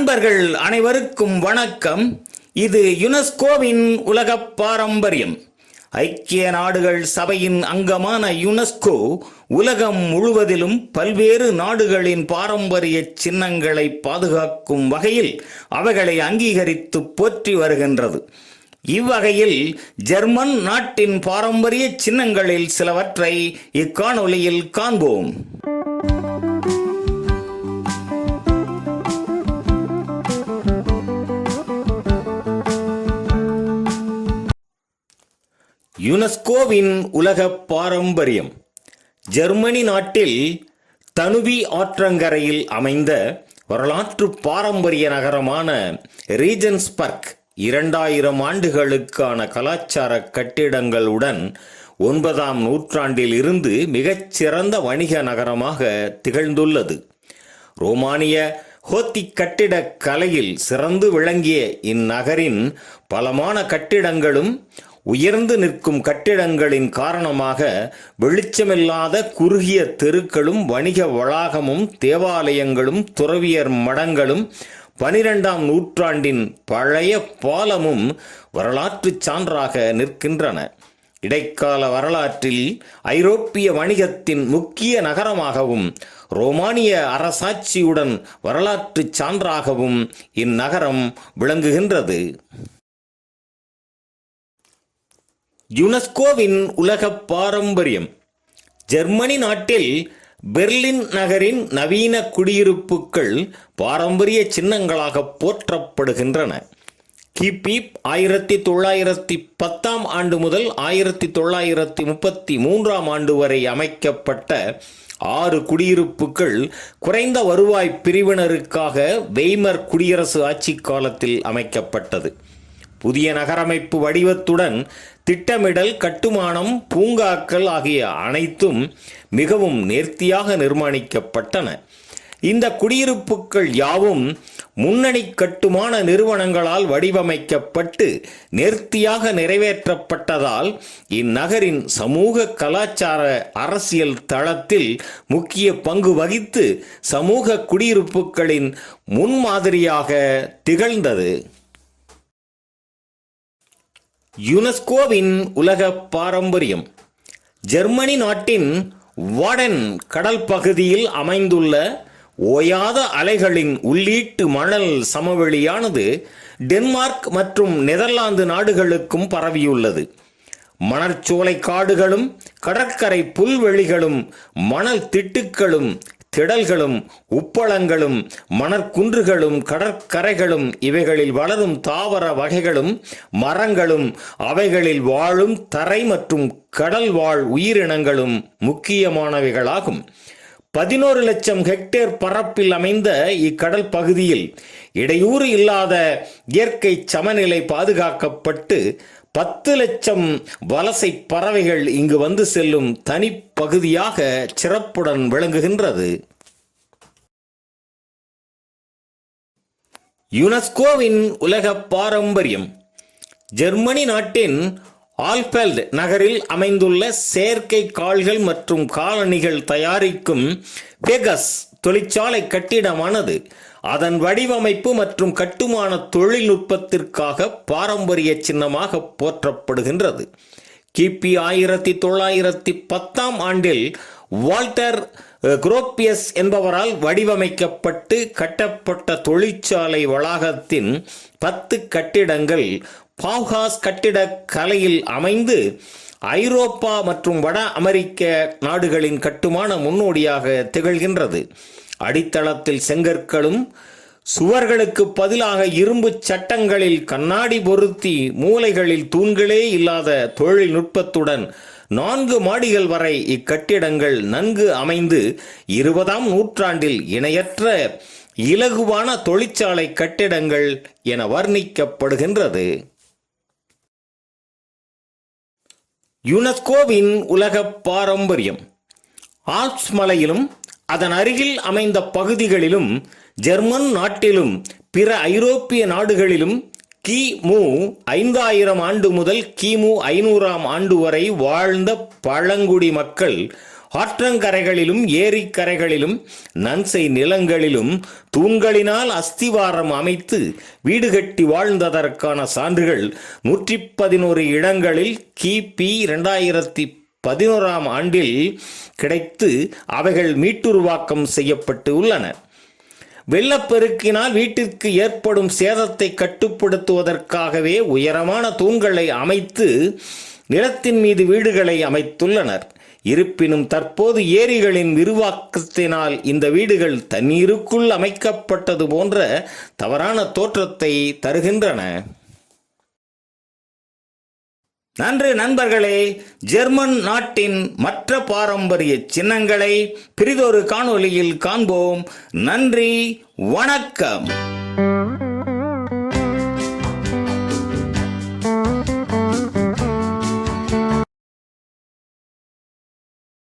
நண்பர்கள் அனைவருக்கும் வணக்கம். இது யுனெஸ்கோவின் உலக பாரம்பரியம். ஐக்கிய நாடுகள் சபையின் அங்கமான யுனெஸ்கோ உலகம் முழுவதிலும் பல்வேறு நாடுகளின் பாரம்பரிய சின்னங்களை பாதுகாக்கும் வகையில் அவைகளை அங்கீகரித்து போற்றி வருகின்றது. இவ்வகையில் ஜெர்மன் நாட்டின் பாரம்பரிய சின்னங்களில் சிலவற்றை இக்காணொலியில் காண்போம். யுனெஸ்கோவின் உலக பாரம்பரியம். ஜெர்மனி நாட்டில் தனுவி ஆற்றங்கரையில் அமைந்த வரலாற்று பாரம்பரிய நகரமான ரீஜன்ஸ்பர்க் 2000 ஆண்டுகளுக்கான கலாச்சார கட்டிடங்களுடன் 9ஆம் நூற்றாண்டில் இருந்து மிகச்சிறந்த வணிக நகரமாக திகழ்ந்துள்ளது. ரோமானிய கோத்திக் கட்டிடக் கலையில் சிறந்து விளங்கிய இந்நகரின் பலமான கட்டிடங்களும் உயர்ந்து நிற்கும் கட்டிடங்களின் காரணமாக வெளிச்சமில்லாத குறுகிய தெருக்களும் வணிக வளாகமும் தேவாலயங்களும் துறவியர் மடங்களும் 12ஆம் நூற்றாண்டின் பழைய பாலமும் வரலாற்று சான்றாக நிற்கின்றன. இடைக்கால வரலாற்றில் ஐரோப்பிய வணிகத்தின் முக்கிய நகரமாகவும் ரோமானிய அரசாட்சியுடன் வரலாற்று சான்றாகவும் இந்நகரம் விளங்குகின்றது. யுனெஸ்கோவின் உலக பாரம்பரியம். ஜெர்மனி நாட்டில் பெர்லின் நகரின் நவீன குடியிருப்புகள் பாரம்பரிய சின்னங்களாக போற்றப்படுகின்றன. கிபி 1910 ஆண்டு முதல் 1933 ஆண்டு வரை அமைக்கப்பட்ட 6 குடியிருப்புகள் குறைந்த வருவாய் பிரிவினருக்காக வெய்மர் குடியரசு ஆட்சி காலத்தில் அமைக்கப்பட்டது. புதிய நகரமைப்பு வடிவத்துடன் திட்டமிடல், கட்டுமானம், பூங்காக்கள் ஆகிய அனைத்தும் மிகவும் நேர்த்தியாக நிர்மாணிக்கப்பட்டன. இந்த குடியிருப்புகள் யாவும் முன்னணி கட்டுமான நிறுவனங்களால் வடிவமைக்கப்பட்டு நேர்த்தியாக நிறைவேற்றப்பட்டதால் இந்நகரின் சமூக, கலாச்சார, அரசியல் தளத்தில் முக்கிய பங்கு வகித்து சமூக குடியிருப்புகளின் முன்மாதிரியாக திகழ்ந்தது. யுனெஸ்கோவின் உலக பாரம்பரியம். ஜெர்மனி நாட்டின் வாடன் கடல் பகுதியில் அமைந்துள்ள ஓயாத அலைகளின் உள்ளீட்டு மணல் சமவெளியானது டென்மார்க் மற்றும் நெதர்லாந்து நாடுகளுக்கும் பரவியுள்ளது. மணற்சோலை காடுகளும் கடற்கரை புல்வெளிகளும் மணல் திட்டுக்களும் திடல்களும் உப்பளங்களும் மணற்குன்றுகளும் கடற்கரைகளும் இவைகளில் வளரும் தாவர வகைகளும் மரங்களும் அவைகளில் வாழும் தரை மற்றும் கடல் வாழ் உயிரினங்களும் முக்கியமானவைகளாகும். 11 லட்சம் ஹெக்டேர் பரப்பில் அமைந்த இக்கடல் பகுதியில் இடையூறு இல்லாத இயற்கை சமநிலை பாதுகாக்கப்பட்டு 10 லட்சம் வலசை பறவைகள் இங்கு வந்து செல்லும் தனிப்பகுதியாக சிறப்புடன் விளங்குகின்றது. யுனெஸ்கோவின் உலக பாரம்பரியம். ஜெர்மனி நாட்டின் ஆல்பெல்ட் நகரில் அமைந்துள்ள செயற்கை கால்கள் மற்றும் காலணிகள் தயாரிக்கும் பெகஸ் தொழிற்சாலை கட்டிடமானது அதன் வடிவமைப்பு மற்றும் கட்டுமான தொழில்நுட்பத்திற்காக பாரம்பரிய சின்னமாக போற்றப்படுகின்றது. கிபி 1910 ஆண்டில் வால்டர் குரோப்பியஸ் என்பவரால் வடிவமைக்கப்பட்டு கட்டப்பட்ட தொழிற்சாலை வளாகத்தின் 10 கட்டிடங்கள் பவுஹாஸ் கட்டிடக் கலையில் அமைந்து ஐரோப்பா மற்றும் வட அமெரிக்க நாடுகளின் கட்டுமான முன்னோடியாக திகழ்கின்றது. அடித்தளத்தில் செங்கற்களும் சுவர்களுக்கு பதிலாக இரும்பு சட்டங்களில் கண்ணாடி பொருத்தி மூலைகளில் தூண்களே இல்லாத தொழில்நுட்பத்துடன் 4 மாடிகள் வரை இக்கட்டிடங்கள் நன்கு அமைந்து 20ஆம் நூற்றாண்டில் இணையற்ற இலகுவான தொழிற்சாலை கட்டிடங்கள் என வர்ணிக்கப்படுகின்றது. யுனெஸ்கோவின் உலக பாரம்பரியம். ஆல்ப்ஸ் மலையிலும் அதன் அருகில் அமைந்த பகுதிகளிலும் ஜெர்மன் நாட்டிலும் பிற ஐரோப்பிய நாடுகளிலும் கிமு 5000 ஆண்டு முதல் கிமு 500ஆம் ஆண்டு வரை வாழ்ந்த பழங்குடி மக்கள் ஆற்றங்கரைகளிலும் ஏரிக்கரைகளிலும் நன்சை நிலங்களிலும் தூண்களினால் அஸ்திவாரம் அமைத்து வீடு கட்டி வாழ்ந்ததற்கான சான்றுகள் 111 இடங்களில் கிபி 2011 ஆண்டில் கிடைத்து அவைகள் மீட்டுருவாக்கம் செய்யப்பட்டு உள்ளன. வெள்ளப்பெருக்கினால் வீட்டிற்கு ஏற்படும் சேதத்தை கட்டுப்படுத்துவதற்காகவே உயரமான தூண்களை அமைத்து நிலத்தின் மீது வீடுகளை அமைத்துள்ளனர். இருப்பினும் தற்போது ஏரிகளின் விரிவாக்கத்தினால் இந்த வீடுகள் தண்ணீருக்குள் அமைக்கப்பட்டது போன்ற தவறான தோற்றத்தை தருகின்றன. நன்று நண்பர்களே, ஜெர்மன் நாட்டின் மற்ற பாரம்பரிய சின்னங்களை பிறிதொரு காணொளியில் காண்போம். நன்றி, வணக்கம்.